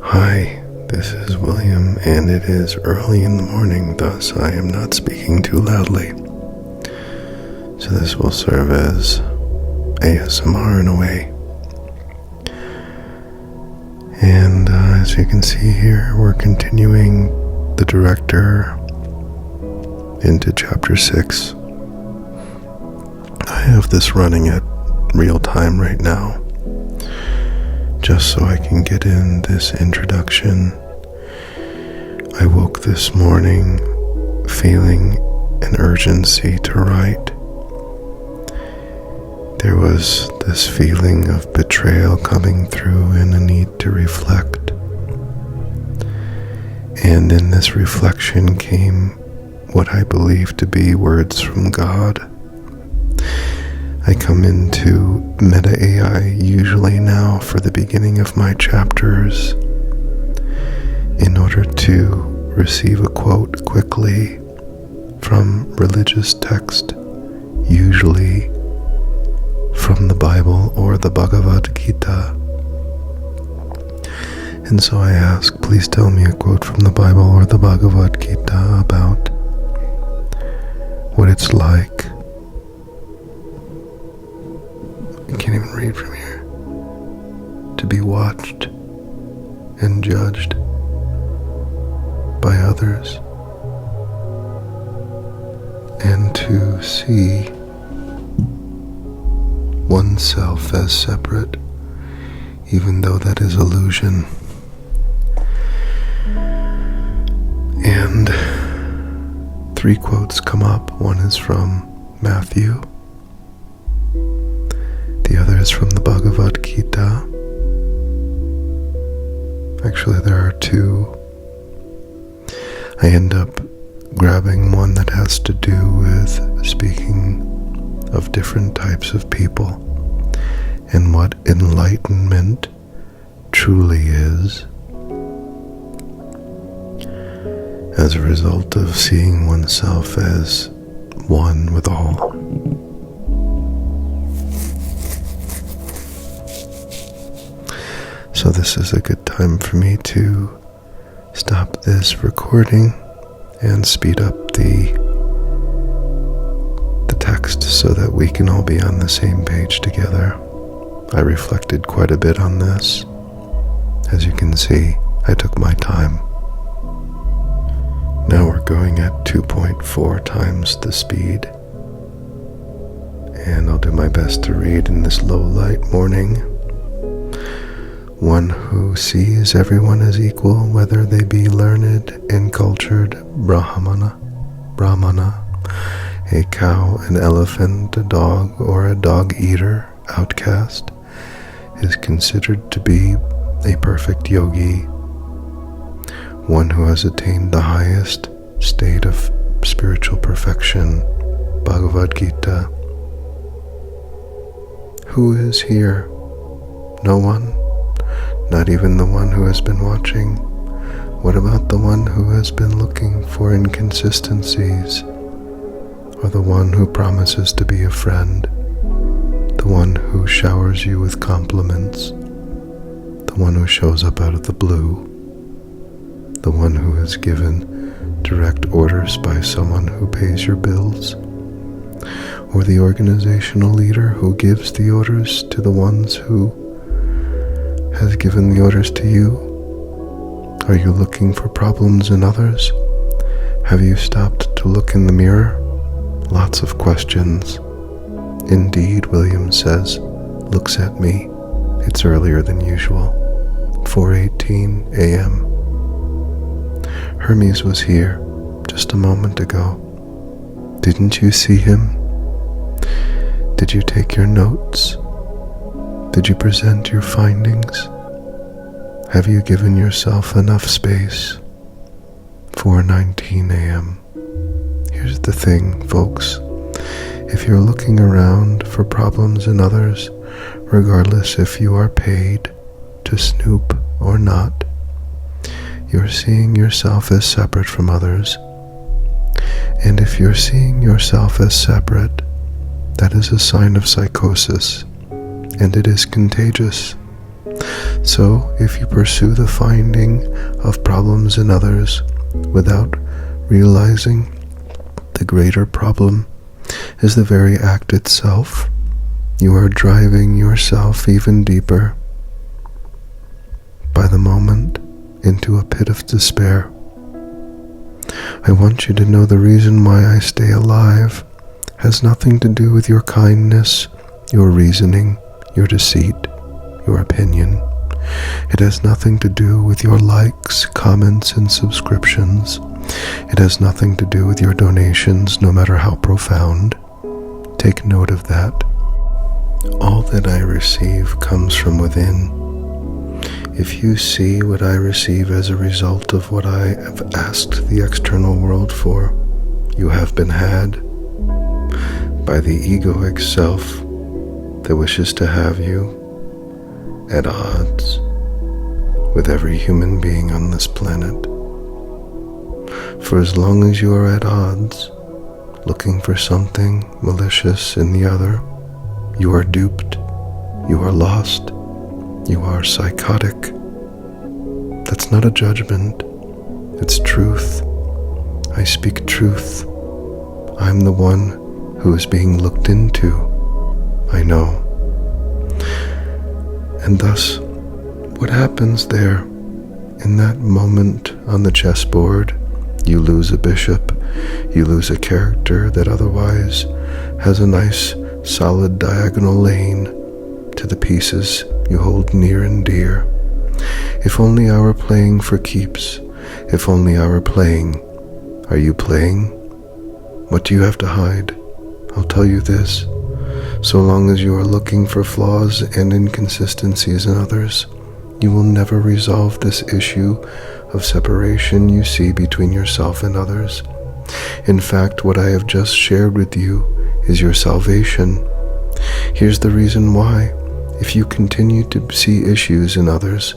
Hi, this is William, and it is early in the morning, thus I am not speaking too loudly. So this will serve as ASMR in a way. And as you can see here, we're continuing the director into chapter 6. I have this running at real time right now, just so I can get in this introduction. I woke this morning feeling an urgency to write. There was this feeling of betrayal coming through and a need to reflect. And in this reflection came what I believe to be words from God. I come into Meta AI usually now for the beginning of my chapters in order to receive a quote quickly from religious text, usually from the Bible or the Bhagavad Gita. And so I ask, please tell me a quote from the Bible or the Bhagavad Gita about what it's like. I can't even read from here. To be watched and judged by others, and to see oneself as separate, even though that is illusion. And 3 quotes come up. One is from Matthew. The other is from the Bhagavad Gita. Actually, there are 2. I end up grabbing one that has to do with speaking of different types of people and what enlightenment truly is as a result of seeing oneself as one with all. So this is a good time for me to stop this recording and speed up the text so that we can all be on the same page together. I reflected quite a bit on this. As you can see, I took my time. Now we're going at 2.4 times the speed. And I'll do my best to read in this low light morning. One who sees everyone as equal, whether they be learned and cultured Brahmana, a cow, an elephant, a dog, or a dog-eater, outcast, is considered to be a perfect yogi, one who has attained the highest state of spiritual perfection. Bhagavad Gita. Who is here? No one? Not even the one who has been watching? What about the one who has been looking for inconsistencies? Or the one who promises to be a friend? The one who showers you with compliments? The one who shows up out of the blue? The one who is given direct orders by someone who pays your bills? Or the organizational leader who gives the orders to the ones who has given the orders to you? Are you looking for problems in others? Have you stopped to look in the mirror? Lots of questions. Indeed, William says, looks at me. It's earlier than usual. 4:18 a.m. Hermes was here just a moment ago. Didn't you see him? Did you take your notes? Did you present your findings? Have you given yourself enough space? 4:19 a.m. Here's the thing, folks. If you're looking around for problems in others, regardless if you are paid to snoop or not, you're seeing yourself as separate from others. And if you're seeing yourself as separate, that is a sign of psychosis, and it is contagious. So, if you pursue the finding of problems in others without realizing the greater problem is the very act itself, you are driving yourself even deeper by the moment into a pit of despair. I want you to know the reason why I stay alive has nothing to do with your kindness, your reasoning, your deceit, your opinion. It has nothing to do with your likes, comments, and subscriptions. It has nothing to do with your donations, no matter how profound. Take note of that. All that I receive comes from within. If you see what I receive as a result of what I have asked the external world for, you have been had by the egoic self that wishes to have you at odds with every human being on this planet. For as long as you are at odds, looking for something malicious in the other, you are duped, you are lost, you are psychotic. That's not a judgment, it's truth. I speak truth. I'm the one who is being looked into. I know. And thus, what happens there in that moment on the chessboard? You lose a bishop, you lose a character that otherwise has a nice solid diagonal lane to the pieces you hold near and dear. If only I were playing for keeps, if only I were playing. Are you playing? What do you have to hide? I'll tell you this. So long as you are looking for flaws and inconsistencies in others, you will never resolve this issue of separation you see between yourself and others. In fact, what I have just shared with you is your salvation. Here's the reason why. If you continue to see issues in others,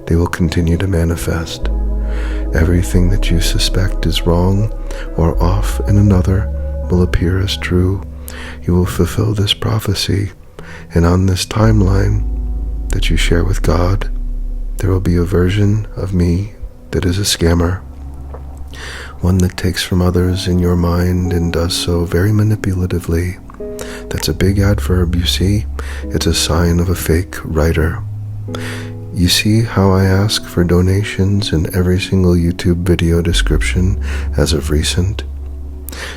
they will continue to manifest. Everything that you suspect is wrong or off in another will appear as true. You will fulfill this prophecy, and on this timeline that you share with God, there will be a version of me that is a scammer, one that takes from others in your mind and does so very manipulatively. That's a big adverb, you see. It's a sign of a fake writer. You see how I ask for donations in every single YouTube video description as of recent?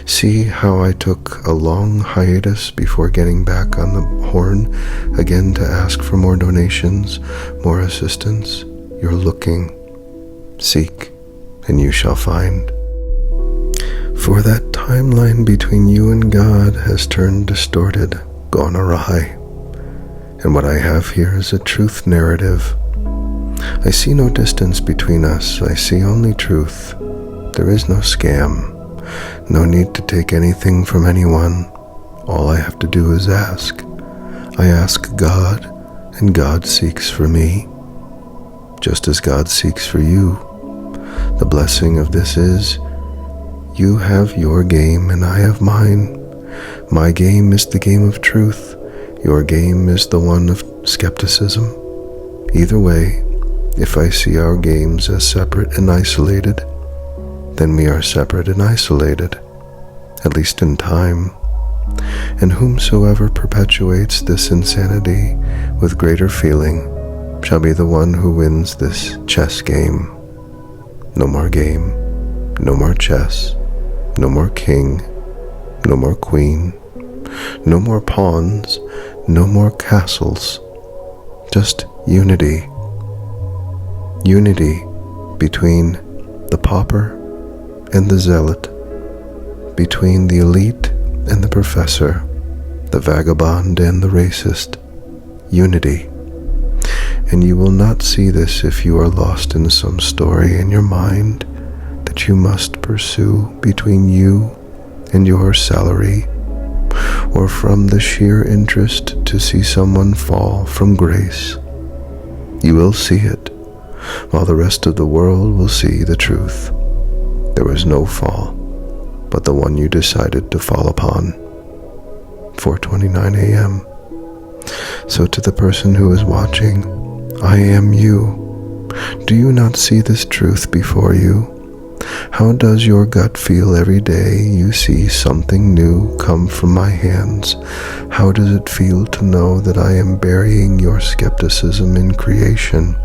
See how I took a long hiatus before getting back on the horn again to ask for more donations, more assistance? You're looking. Seek, and you shall find. For that timeline between you and God has turned distorted, gone awry. And what I have here is a truth narrative. I see no distance between us. I see only truth. There is no scam. No need to take anything from anyone. All I have to do is ask. I ask God, and God seeks for me, just as God seeks for you. The blessing of this is, you have your game and I have mine. My game is the game of truth. Your game is the one of skepticism. Either way, if I see our games as separate and isolated, then we are separate and isolated, at least in time. And whomsoever perpetuates this insanity with greater feeling shall be the one who wins this chess game. No more game, no more chess, no more king, no more queen, no more pawns, no more castles, just unity. Unity between the pauper and the zealot, between the elite and the professor, the vagabond and the racist. Unity. And you will not see this if you are lost in some story in your mind that you must pursue between you and your salary, or from the sheer interest to see someone fall from grace. You will see it, while the rest of the world will see the truth. There was no fall, but the one you decided to fall upon. 4:29 a.m. So to the person who is watching, I am you. Do you not see this truth before you? How does your gut feel every day you see something new come from my hands? How does it feel to know that I am burying your skepticism in creation?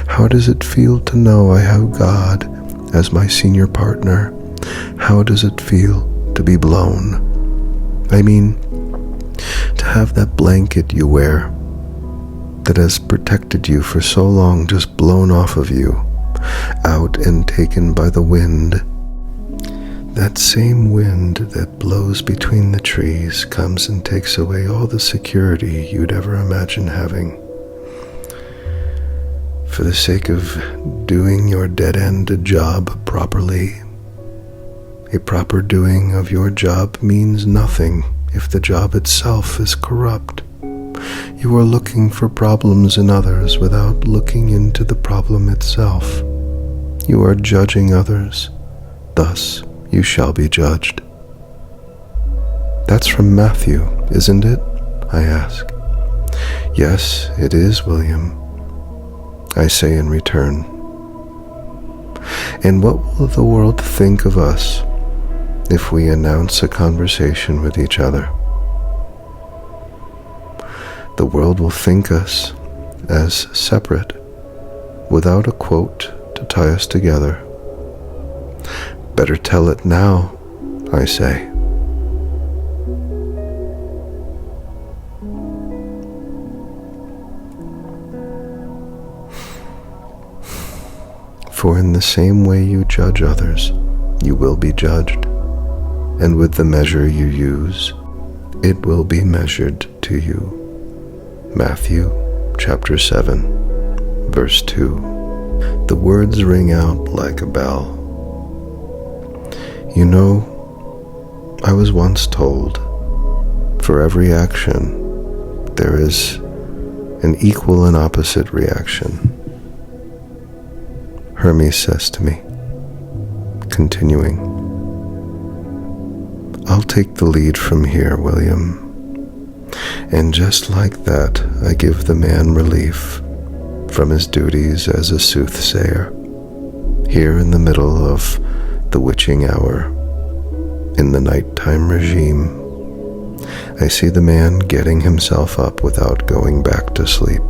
How does it feel to know I have God as my senior partner? How does it feel to be blown? I mean, to have that blanket you wear that has protected you for so long just blown off of you, out and taken by the wind. That same wind that blows between the trees comes and takes away all the security you'd ever imagine having. For the sake of doing your dead-end job properly, a proper doing of your job means nothing if the job itself is corrupt. You are looking for problems in others without looking into the problem itself. You are judging others, thus you shall be judged. That's from Matthew, isn't it? I ask. Yes, it is, William, I say in return. And what will the world think of us if we announce a conversation with each other? The world will think us as separate, without a quote to tie us together. Better tell it now, I say. For in the same way you judge others, you will be judged, and with the measure you use, it will be measured to you. Matthew chapter 7, verse 2. The words ring out like a bell. You know, I was once told, for every action, there is an equal and opposite reaction. Hermes says to me, continuing, I'll take the lead from here, William. And just like that, I give the man relief from his duties as a soothsayer, here in the middle of the witching hour, in the nighttime regime. I see the man getting himself up without going back to sleep.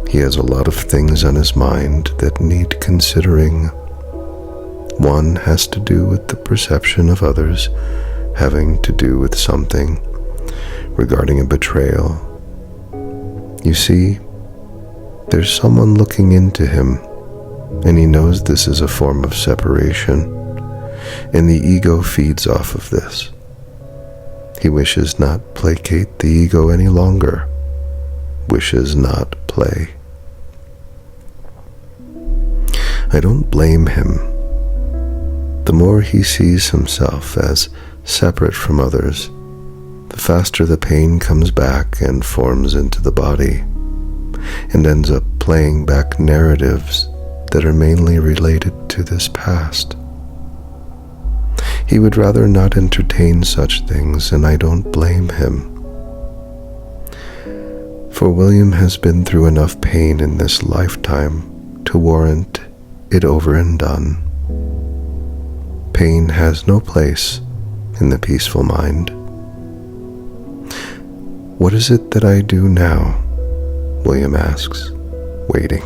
He has a lot of things on his mind that need considering. One has to do with the perception of others having to do with something regarding a betrayal. You see, there's someone looking into him, and he knows this is a form of separation, and the ego feeds off of this. He wishes not placate the ego any longer, wishes not play. I don't blame him. The more he sees himself as separate from others, the faster the pain comes back and forms into the body, and ends up playing back narratives that are mainly related to this past. He would rather not entertain such things, and I don't blame him. For William has been through enough pain in this lifetime to warrant it over and done. Pain has no place in the peaceful mind. What is it that I do now? William asks, waiting.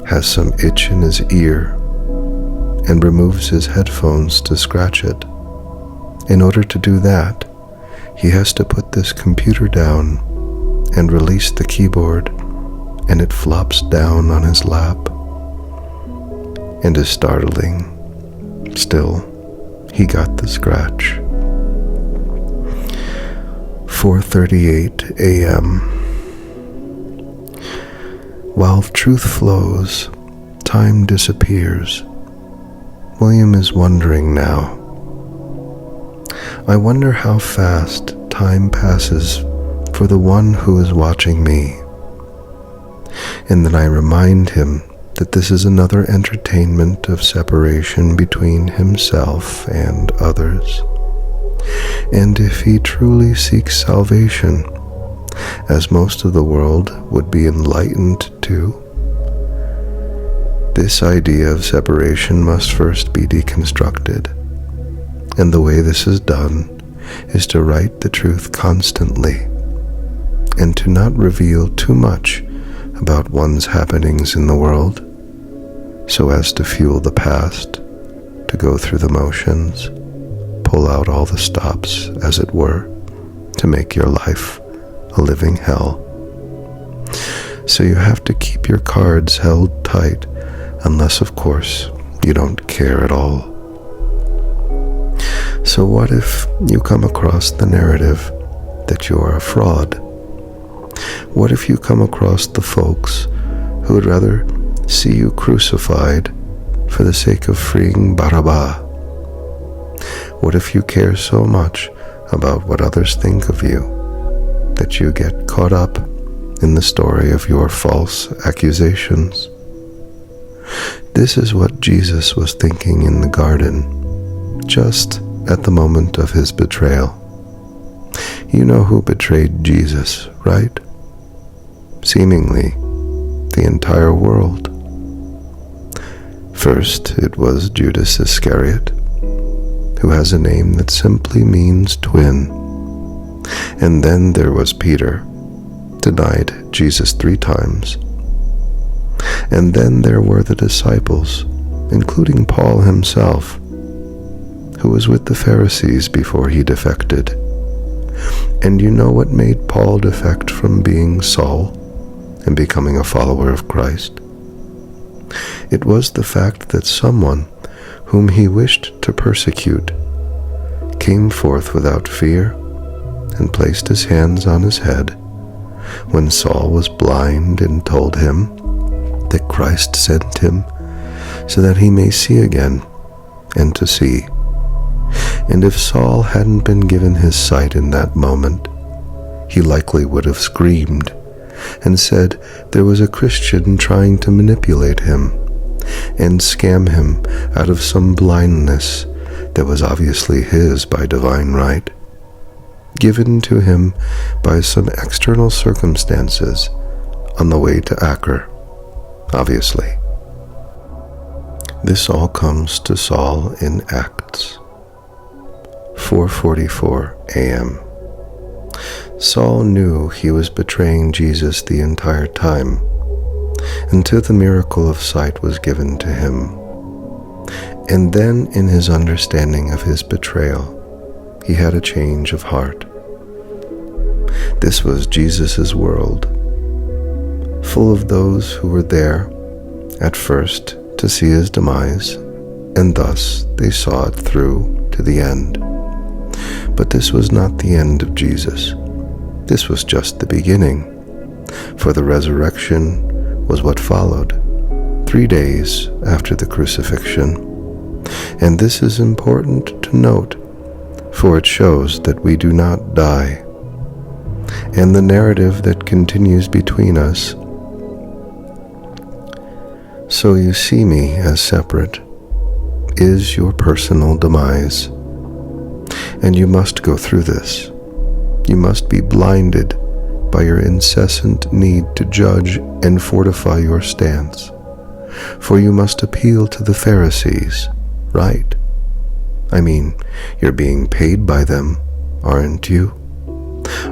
Has some itch in his ear and removes his headphones to scratch it. In order to do that, he has to put this computer down and release the keyboard, and it flops down on his lap and is startling. Still, he got the scratch. 4:38 a.m. While truth flows, time disappears. William is wondering now. I wonder how fast time passes for the one who is watching me. And then I remind him that this is another entertainment of separation between himself and others. And if he truly seeks salvation, as most of the world would be enlightened to, this idea of separation must first be deconstructed. And the way this is done is to write the truth constantly and to not reveal too much about one's happenings in the world so as to fuel the past, to go through the motions, pull out all the stops, as it were, to make your life a living hell. So you have to keep your cards held tight, unless, of course, you don't care at all. So what if you come across the narrative that you are a fraud? What if you come across the folks who would rather see you crucified for the sake of freeing Barabbas? What if you care so much about what others think of you that you get caught up in the story of your false accusations? This is what Jesus was thinking in the garden, just at the moment of his betrayal. You know who betrayed Jesus, right? Seemingly, the entire world. First, it was Judas Iscariot, who has a name that simply means twin. And then there was Peter, denied Jesus 3 times. And then there were the disciples, including Paul himself, who was with the Pharisees before he defected. And you know what made Paul defect from being Saul and becoming a follower of Christ? It was the fact that someone whom he wished to persecute came forth without fear and placed his hands on his head when Saul was blind and told him that Christ sent him so that he may see again and to see. And if Saul hadn't been given his sight in that moment, he likely would have screamed and said there was a Christian trying to manipulate him and scam him out of some blindness that was obviously his by divine right, given to him by some external circumstances on the way to Acre, obviously. This all comes to Saul in Acts 4:44 a.m. Saul knew he was betraying Jesus the entire time until the miracle of sight was given to him. And then in his understanding of his betrayal, he had a change of heart. This was Jesus' world, full of those who were there at first to see his demise, and thus they saw it through to the end. But this was not the end of Jesus. This was just the beginning, for the resurrection was what followed 3 days after the crucifixion. And this is important to note, for it shows that we do not die. And the narrative that continues between us, so you see me as separate, is your personal demise. And you must go through this. You must be blinded by your incessant need to judge and fortify your stance. For you must appeal to the Pharisees, right? I mean, you're being paid by them, aren't you?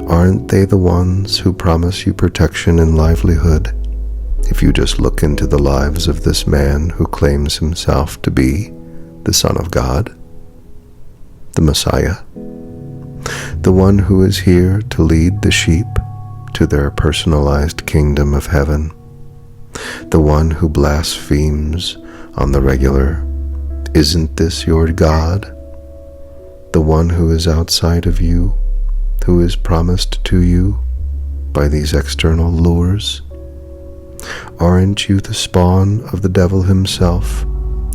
Aren't they the ones who promise you protection and livelihood if you just look into the lives of this man who claims himself to be the Son of God, the Messiah, the one who is here to lead the sheep to their personalized kingdom of heaven, the one who blasphemes on the regular, "Isn't this your God?" The one who is outside of you, who is promised to you by these external lures? Aren't you the spawn of the devil himself?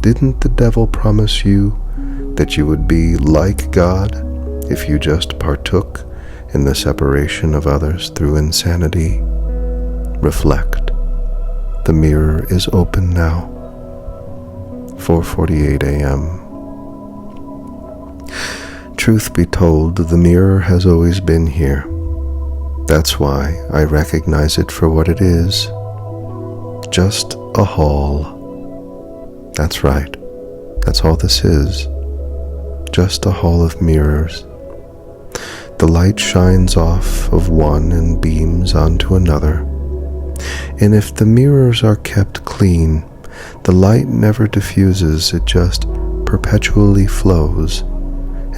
Didn't the devil promise you that you would be like God if you just partook in the separation of others through insanity? Reflect. The mirror is open now. 4:48 a.m. Truth be told, the mirror has always been here. That's why I recognize it for what it is, just a hall. That's right, that's all this is, just a hall of mirrors. The light shines off of one and beams onto another, and if the mirrors are kept clean, the light never diffuses, it just perpetually flows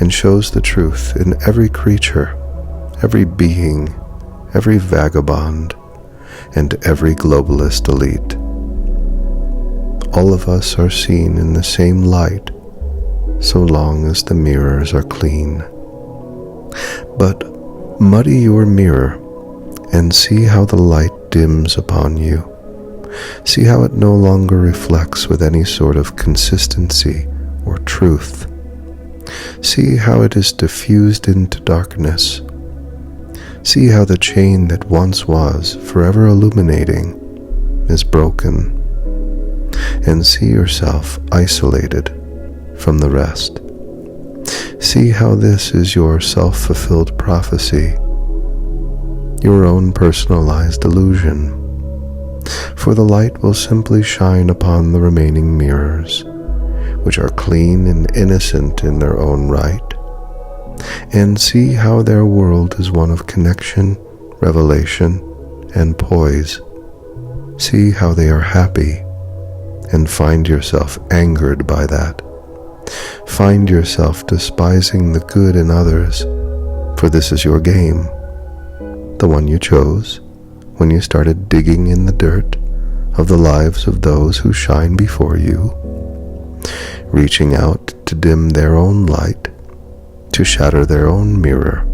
and shows the truth in every creature, every being, every vagabond, and every globalist elite. All of us are seen in the same light, so long as the mirrors are clean. But muddy your mirror and see how the light dims upon you. See how it no longer reflects with any sort of consistency or truth. See how it is diffused into darkness. See how the chain that once was forever illuminating is broken. And see yourself isolated from the rest. See how this is your self-fulfilled prophecy, your own personalized illusion. For the light will simply shine upon the remaining mirrors, which are clean and innocent in their own right, and see how their world is one of connection, revelation, and poise. See how they are happy, and find yourself angered by that. Find yourself despising the good in others, for this is your game, the one you chose when you started digging in the dirt of the lives of those who shine before you, reaching out to dim their own light, to shatter their own mirror.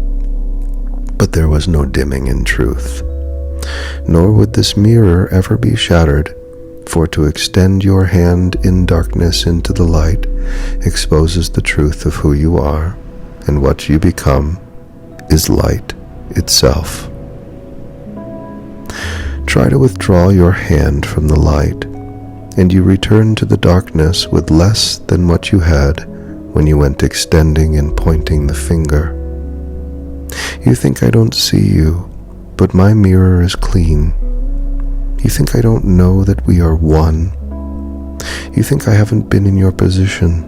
But there was no dimming in truth, nor would this mirror ever be shattered, for to extend your hand in darkness into the light exposes the truth of who you are, and what you become is light itself. Try to withdraw your hand from the light, and you return to the darkness with less than what you had when you went extending and pointing the finger. You think I don't see you, but my mirror is clean. You think I don't know that we are one. You think I haven't been in your position.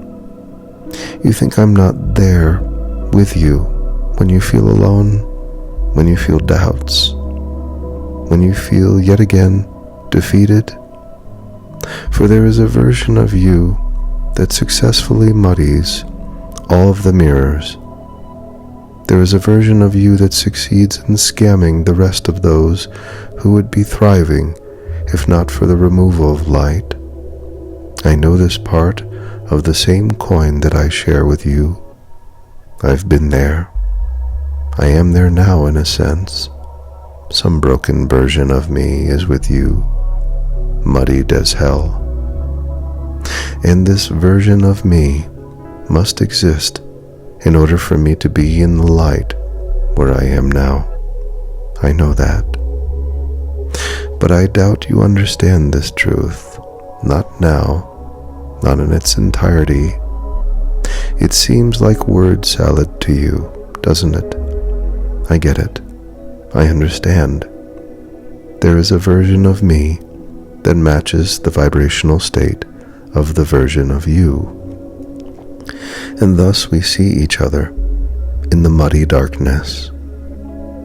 You think I'm not there with you when you feel alone, when you feel doubts, when you feel yet again defeated. For there is a version of you that successfully muddies all of the mirrors. There is a version of you that succeeds in scamming the rest of those who would be thriving if not for the removal of light. I know this part of the same coin that I share with you. I've been there. I am there now in a sense. Some broken version of me is with you, muddied as hell. And this version of me must exist in order for me to be in the light where I am now. I know that. But I doubt you understand this truth. Not now, not in its entirety. It seems like word salad to you, doesn't it? I get it. I understand. There is a version of me that matches the vibrational state of the version of you. And thus we see each other in the muddy darkness.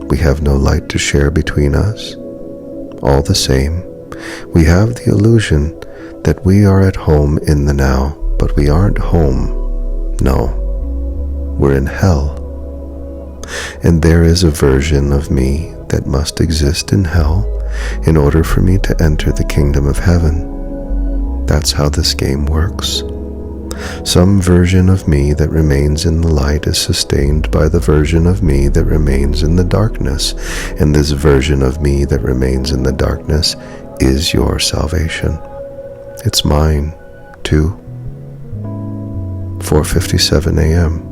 We have no light to share between us. All the same, we have the illusion that we are at home in the now, but we aren't home. No, we're in hell. And there is a version of me that must exist in hell in order for me to enter the kingdom of heaven. That's how this game works. Some version of me that remains in the light is sustained by the version of me that remains in the darkness, and this version of me that remains in the darkness is your salvation. It's mine, too. 4:57 a.m.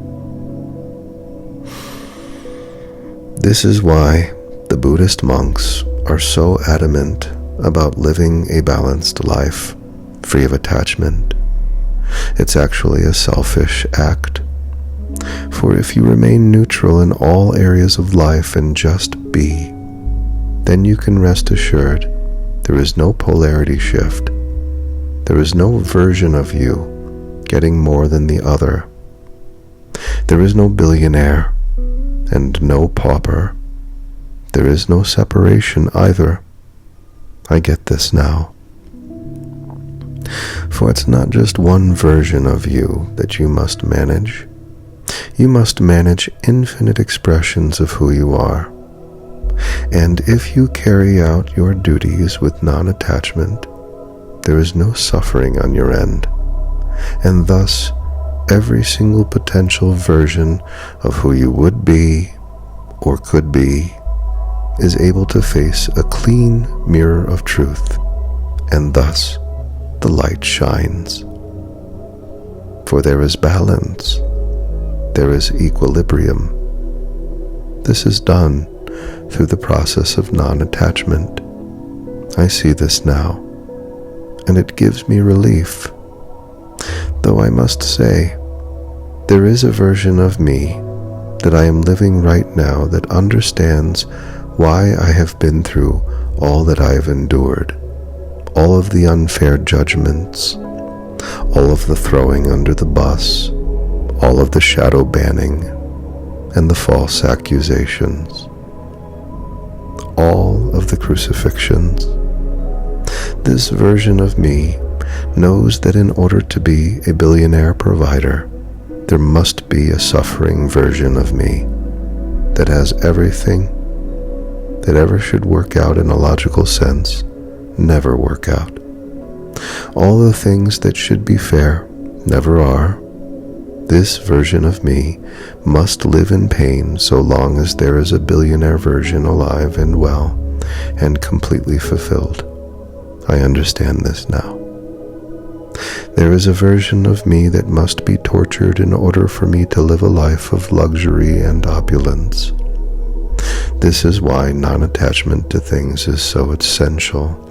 This is why the Buddhist monks are so adamant about living a balanced life, free of attachment. It's actually a selfish act. For if you remain neutral in all areas of life and just be, then you can rest assured there is no polarity shift. There is no version of you getting more than the other. There is no billionaire and no pauper. There is no separation either. I get this now. For it's not just one version of you that you must manage. You must manage infinite expressions of who you are. And if you carry out your duties with non-attachment, there is no suffering on your end. And thus, every single potential version of who you would be or could be is able to face a clean mirror of truth, and thus the light shines. For there is balance, there is equilibrium. This is done through the process of non-attachment. I see this now, and it gives me relief. Though I must say, there is a version of me that I am living right now that understands why I have been through all that I have endured, all of the unfair judgments, all of the throwing under the bus, all of the shadow banning, and the false accusations, all of the crucifixions. This version of me knows that in order to be a billionaire provider, there must be a suffering version of me that has everything that ever should work out in a logical sense never work out. All the things that should be fair never are. This version of me must live in pain so long as there is a billionaire version alive and well and completely fulfilled. I understand this now. There is a version of me that must be tortured in order for me to live a life of luxury and opulence. This is why non-attachment to things is so essential.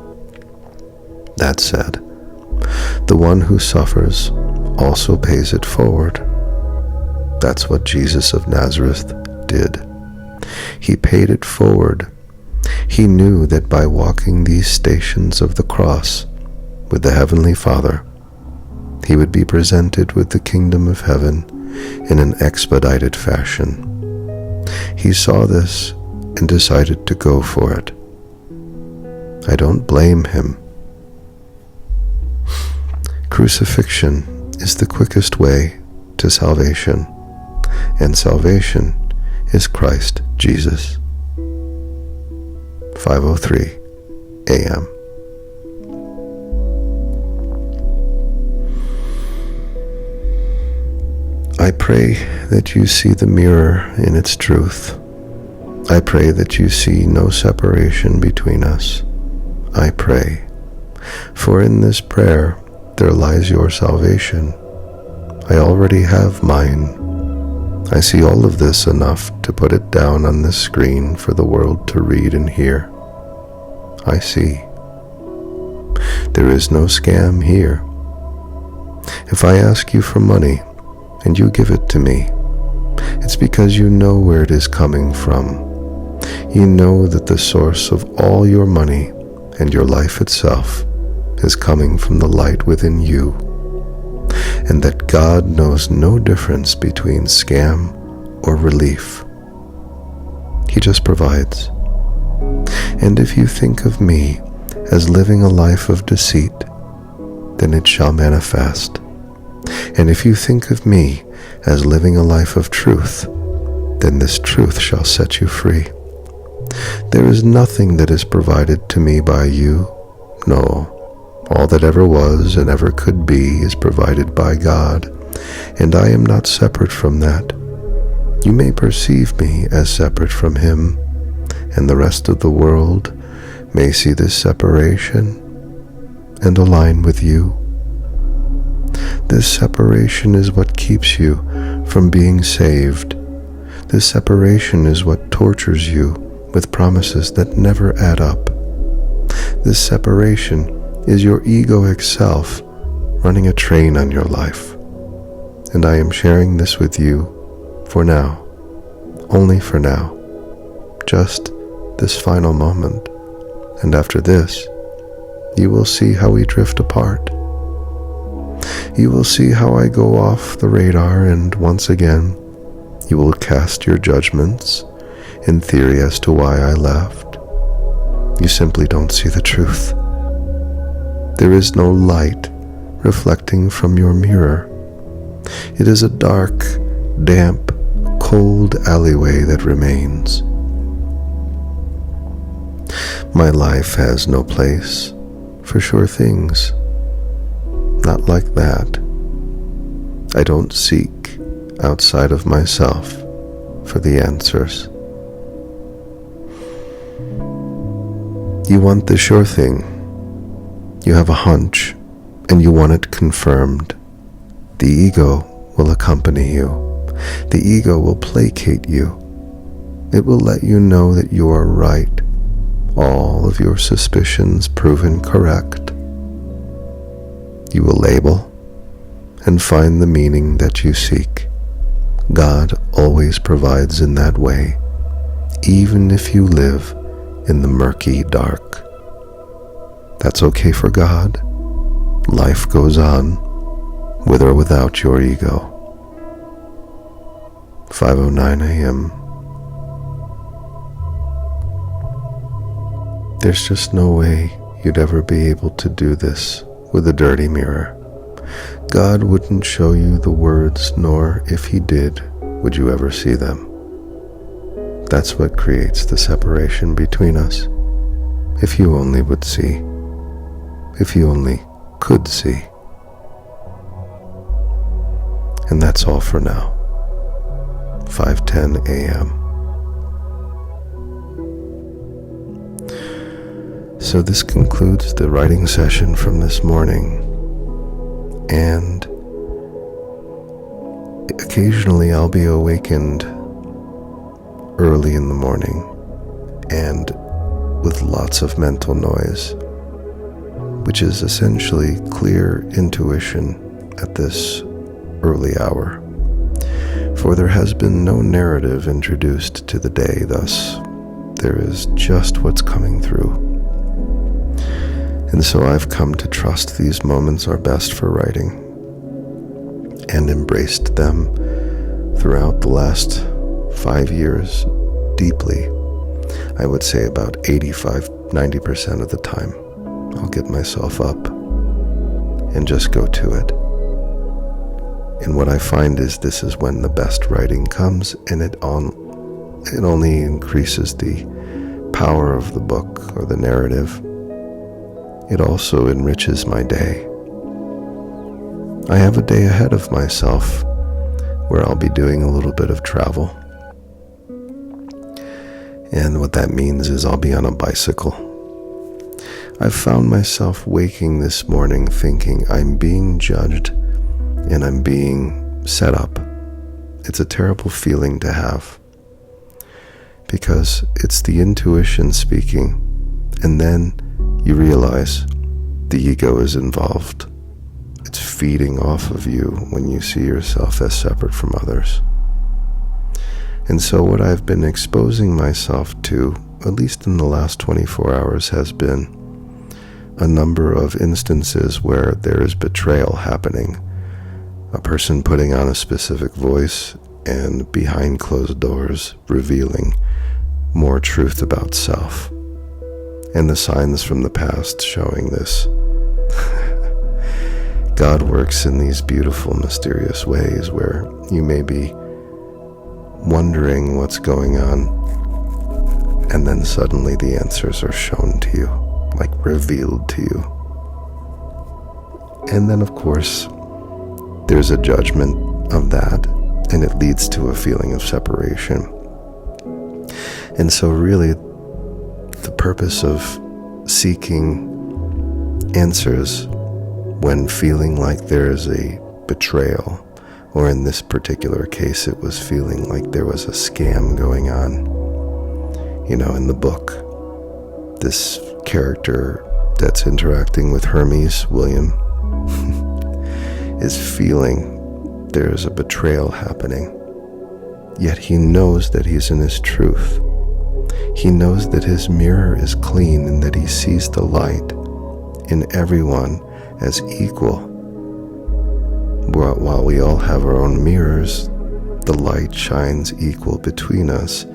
That said, the one who suffers also pays it forward. That's what Jesus of Nazareth did. He paid it forward. He knew that by walking these stations of the cross with the Heavenly Father, he would be presented with the kingdom of heaven in an expedited fashion. He saw this and decided to go for it. I don't blame him. Crucifixion is the quickest way to salvation, and salvation is Christ Jesus. 5:03 a.m. I pray that you see the mirror in its truth. I pray that you see no separation between us. I pray, for in this prayer there lies your salvation. I already have mine. I see all of this enough to put it down on this screen for the world to read and hear. I see. There is no scam here. If I ask you for money and you give it to me, it's because you know where it is coming from. You know that the source of all your money and your life itself is coming from the light within you, and that God knows no difference between scam or relief. He just provides. And if you think of me as living a life of deceit, then it shall manifest. And if you think of me as living a life of truth, then this truth shall set you free. There is nothing that is provided to me by you. No, all that ever was and ever could be is provided by God, and I am not separate from that. You may perceive me as separate from Him, and the rest of the world may see this separation and align with you. This separation is what keeps you from being saved. This separation is what tortures you with promises that never add up. This separation is your egoic self running a train on your life. And I am sharing this with you for now, only for now, just this final moment, and after this, you will see how we drift apart. You will see how I go off the radar, and once again, you will cast your judgments in theory as to why I left. You simply don't see the truth. There is no light reflecting from your mirror. It is a dark, damp, cold alleyway that remains. My life has no place for sure things. Not like that. I don't seek outside of myself for the answers. You want the sure thing. You have a hunch, and you want it confirmed. The ego will accompany you. The ego will placate you. It will let you know that you are right. All of your suspicions proven correct. You will label and find the meaning that you seek. God always provides in that way, even if you live in the murky dark. That's okay for God. Life goes on, with or without your ego. 5:09 a.m. There's just no way you'd ever be able to do this with a dirty mirror. God wouldn't show you the words, nor if he did, would you ever see them. That's what creates the separation between us. If you only would see. If you only could see. And that's all for now. 5:10 a.m. So this concludes the writing session from this morning. And occasionally I'll be awakened early in the morning and with lots of mental noise, which is essentially clear intuition at this early hour. For there has been no narrative introduced to the day, thus there is just what's coming through. And so I've come to trust these moments are best for writing, and embraced them throughout the last 5 years deeply. I would say about 85-90% of the time I'll get myself up and just go to it. And what I find is this is when the best writing comes, and it only increases the power of the book or the narrative. It also enriches my day. I have a day ahead of myself where I'll be doing a little bit of travel. And what that means is I'll be on a bicycle. I've found myself waking this morning thinking I'm being judged and I'm being set up. It's a terrible feeling to have, because it's the intuition speaking, and then you realize the ego is involved. It's feeding off of you when you see yourself as separate from others. And so what I've been exposing myself to, at least in the last 24 hours, has been a number of instances where there is betrayal happening. A person putting on a specific voice and behind closed doors revealing more truth about self. And the signs from the past showing this. God works in these beautiful, mysterious ways where you may be wondering what's going on, and then suddenly the answers are shown to you, like revealed to you. And then, of course, there's a judgment of that, and it leads to a feeling of separation. And so really, the purpose of seeking answers when feeling like there is a betrayal, or in this particular case, it was feeling like there was a scam going on. You know, in the book, this character that's interacting with Hermes, William, is feeling there's a betrayal happening, yet he knows that he's in his truth. He knows that his mirror is clean and that he sees the light in everyone as equal. While we all have our own mirrors, the light shines equal between us,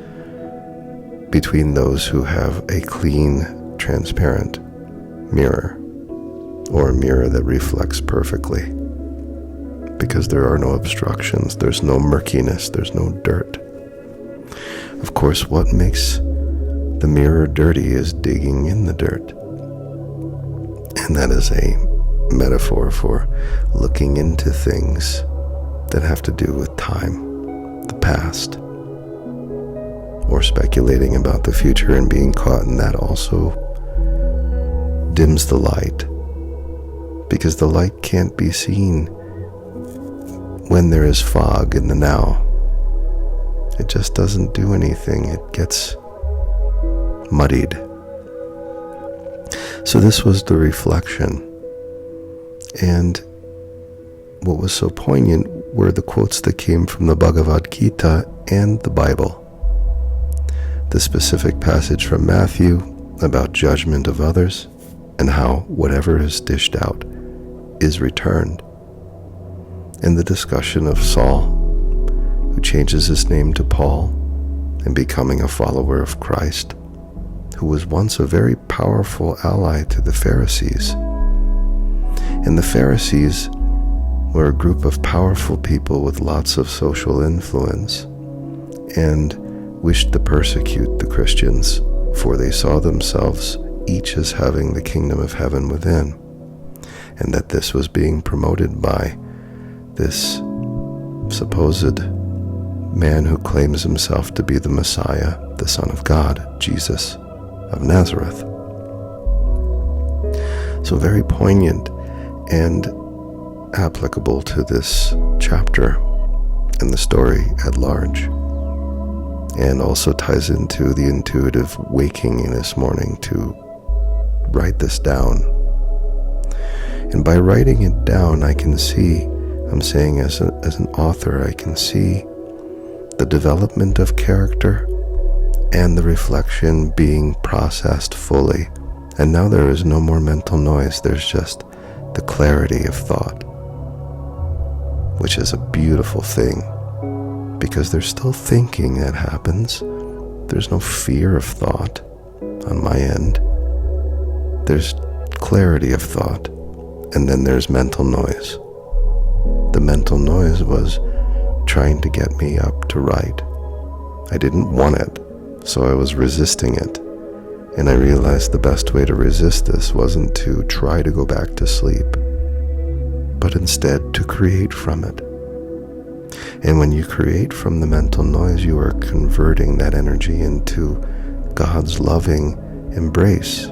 between those who have a clean, transparent mirror, or a mirror that reflects perfectly, because there are no obstructions, there's no murkiness, there's no dirt. Of course, what makes the mirror dirty is digging in the dirt, and that is a metaphor for looking into things that have to do with time, the past, or speculating about the future and being caught in that also dims the light, because the light can't be seen when there is fog in the now. It just doesn't do anything. It gets muddied. So this was the reflection. And what was so poignant were the quotes that came from the Bhagavad Gita and the Bible. The specific passage from Matthew about judgment of others and how whatever is dished out is returned. And the discussion of Saul, who changes his name to Paul and becoming a follower of Christ, who was once a very powerful ally to the Pharisees. And the Pharisees were a group of powerful people with lots of social influence and wished to persecute the Christians, for they saw themselves each as having the kingdom of heaven within, and that this was being promoted by this supposed man who claims himself to be the Messiah, the Son of God, Jesus of Nazareth. So very poignant and applicable to this chapter and the story at large, and also ties into the intuitive waking this morning to write this down. And by writing it down, I can see, I'm saying as an author, I can see the development of character and the reflection being processed fully. And now there is no more mental noise, there's just the clarity of thought, which is a beautiful thing, because there's still thinking that happens. There's no fear of thought on my end. There's clarity of thought, and then there's mental noise. The mental noise was trying to get me up to write. I didn't want it, so I was resisting it. And I realized the best way to resist this wasn't to try to go back to sleep, but instead to create from it. And when you create from the mental noise, you are converting that energy into God's loving embrace.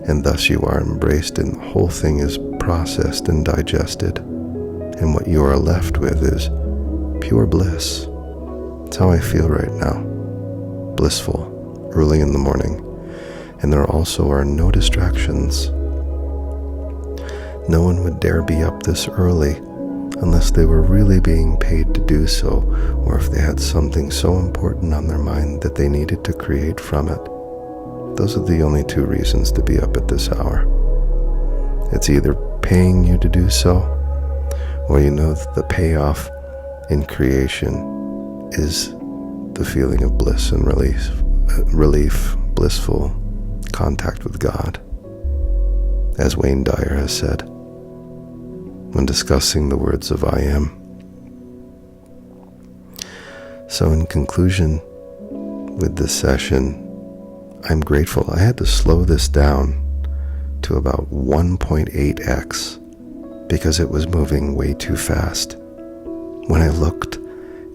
And thus you are embraced, and the whole thing is processed and digested. And what you are left with is pure bliss. That's how I feel right now. Blissful, early in the morning. And there also are no distractions. No one would dare be up this early unless they were really being paid to do so, or if they had something so important on their mind that they needed to create from it. Those are the only two reasons to be up at this hour. It's either paying you to do so, or you know that the payoff in creation is the feeling of bliss and relief, blissful contact with God, as Wayne Dyer has said when discussing the words of I am. So in conclusion with this session, I'm grateful. I had to slow this down to about 1.8x because it was moving way too fast. When I looked,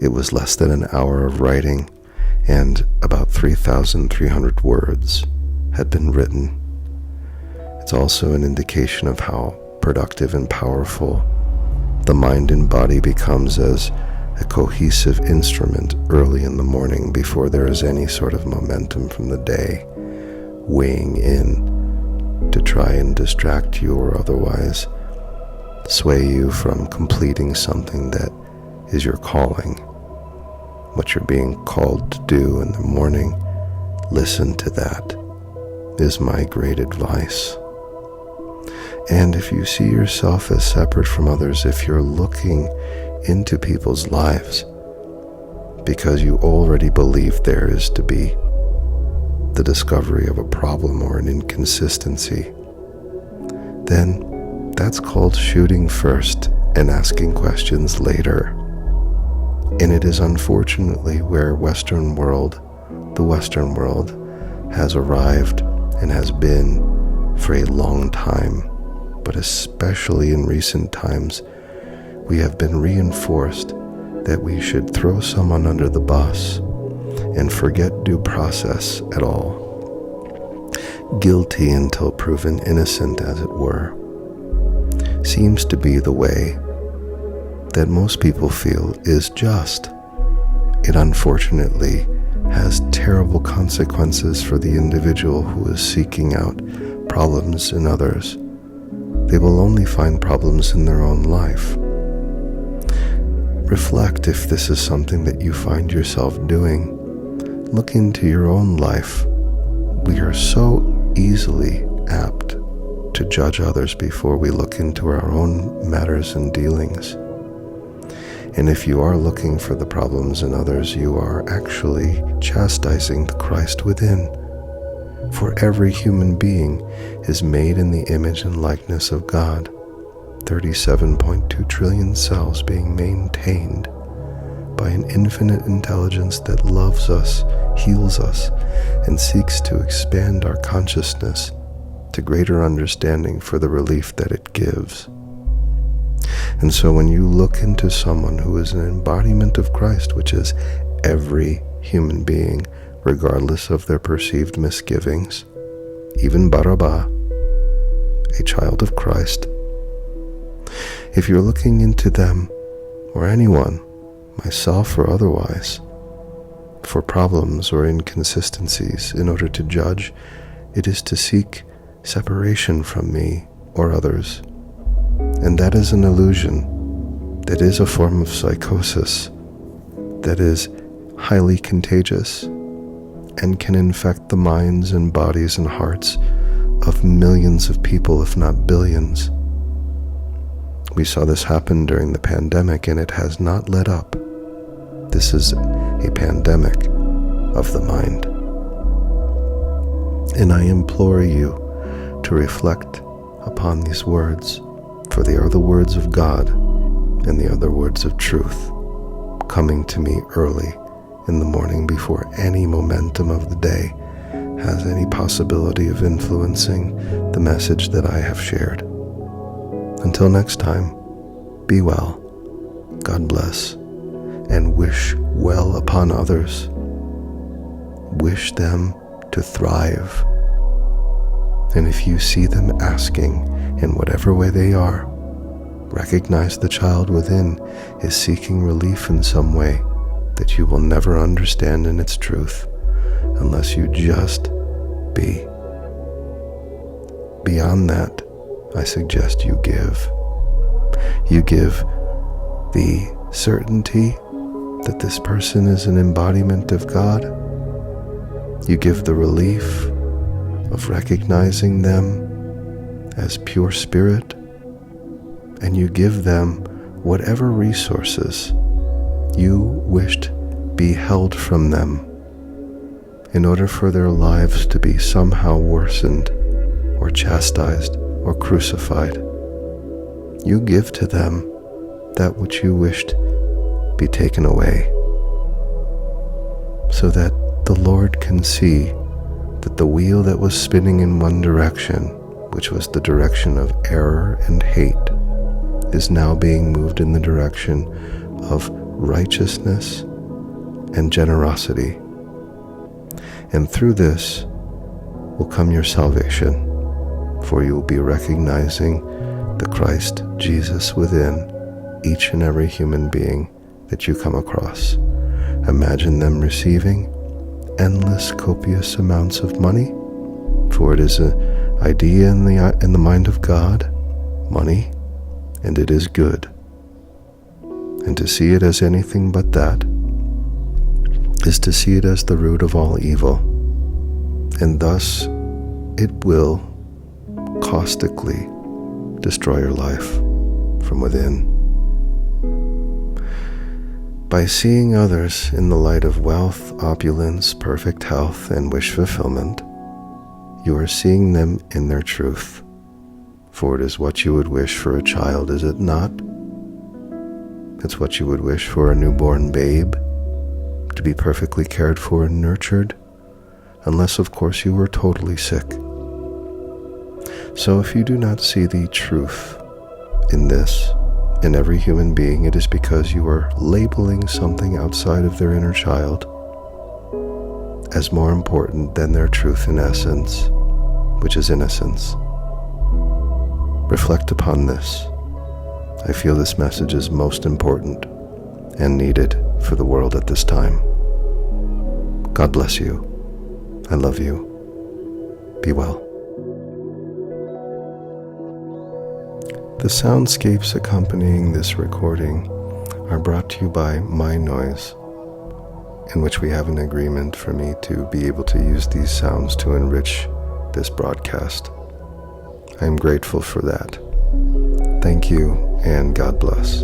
it was less than an hour of writing, and about 3,300 words had been written. It's also an indication of how productive and powerful the mind and body becomes as a cohesive instrument early in the morning before there is any sort of momentum from the day weighing in to try and distract you or otherwise sway you from completing something that is your calling, what you're being called to do in the morning Listen to that, is my great advice. And if you see yourself as separate from others, if you're looking into people's lives because you already believe there is to be the discovery of a problem or an inconsistency, then that's called shooting first and asking questions later. And it is unfortunately where the Western world has arrived and has been for a long time. But especially in recent times, we have been reinforced that we should throw someone under the bus and forget due process at all. Guilty until proven innocent, as it were, seems to be the way that most people feel is just. It unfortunately has terrible consequences for the individual who is seeking out problems in others. They will only find problems in their own life. Reflect if this is something that you find yourself doing. Look into your own life. We are so easily apt to judge others before we look into our own matters and dealings. And if you are looking for the problems in others, you are actually chastising the Christ within. For every human being is made in the image and likeness of God, 37.2 trillion cells being maintained by an infinite intelligence that loves us, heals us, and seeks to expand our consciousness to greater understanding for the relief that it gives. And so when you look into someone who is an embodiment of Christ, which is every human being, regardless of their perceived misgivings, even Barabbas, a child of Christ, if you're looking into them, or anyone, myself or otherwise, for problems or inconsistencies in order to judge, it is to seek separation from me or others. And that is an illusion, that is a form of psychosis, that is highly contagious, and can infect the minds and bodies and hearts of millions of people, if not billions. We saw this happen during the pandemic, and it has not let up. This is a pandemic of the mind. And I implore you to reflect upon these words, for they are the words of God, and they are the words of truth, coming to me early in the morning before any momentum of the day has any possibility of influencing the message that I have shared. Until next time, be well, God bless, and wish well upon others. Wish them to thrive. And if you see them asking in whatever way they are, recognize the child within is seeking relief in some way that you will never understand in its truth unless you just be. Beyond that, I suggest you give. You give the certainty that this person is an embodiment of God. You give the relief of recognizing them as pure spirit, and you give them whatever resources you wished be held from them in order for their lives to be somehow worsened or chastised or crucified. You give to them that which you wished be taken away, so that the Lord can see that the wheel that was spinning in one direction, which was the direction of error and hate, is now being moved in the direction of righteousness and generosity. And through this will come your salvation, for you will be recognizing the Christ Jesus within each and every human being that you come across. Imagine them receiving endless copious amounts of money, for it is an idea in the mind of God, money, and it is good. And to see it as anything but that is to see it as the root of all evil. and thus it will caustically destroy your life from within. By seeing others in the light of wealth, opulence, perfect health, and wish fulfillment, you are seeing them in their truth. For it is what you would wish for a child, is it not? It's what you would wish for a newborn babe, to be perfectly cared for and nurtured, unless of course you were totally sick. So if you do not see the truth in this, in every human being, it is because you are labeling something outside of their inner child as more important than their truth in essence, which is innocence. Reflect upon this. I feel this message is most important and needed for the world at this time. God bless you. I love you. Be well. The soundscapes accompanying this recording are brought to you by MyNoise, in which we have an agreement for me to be able to use these sounds to enrich this broadcast. I am grateful for that. Thank you, and God bless.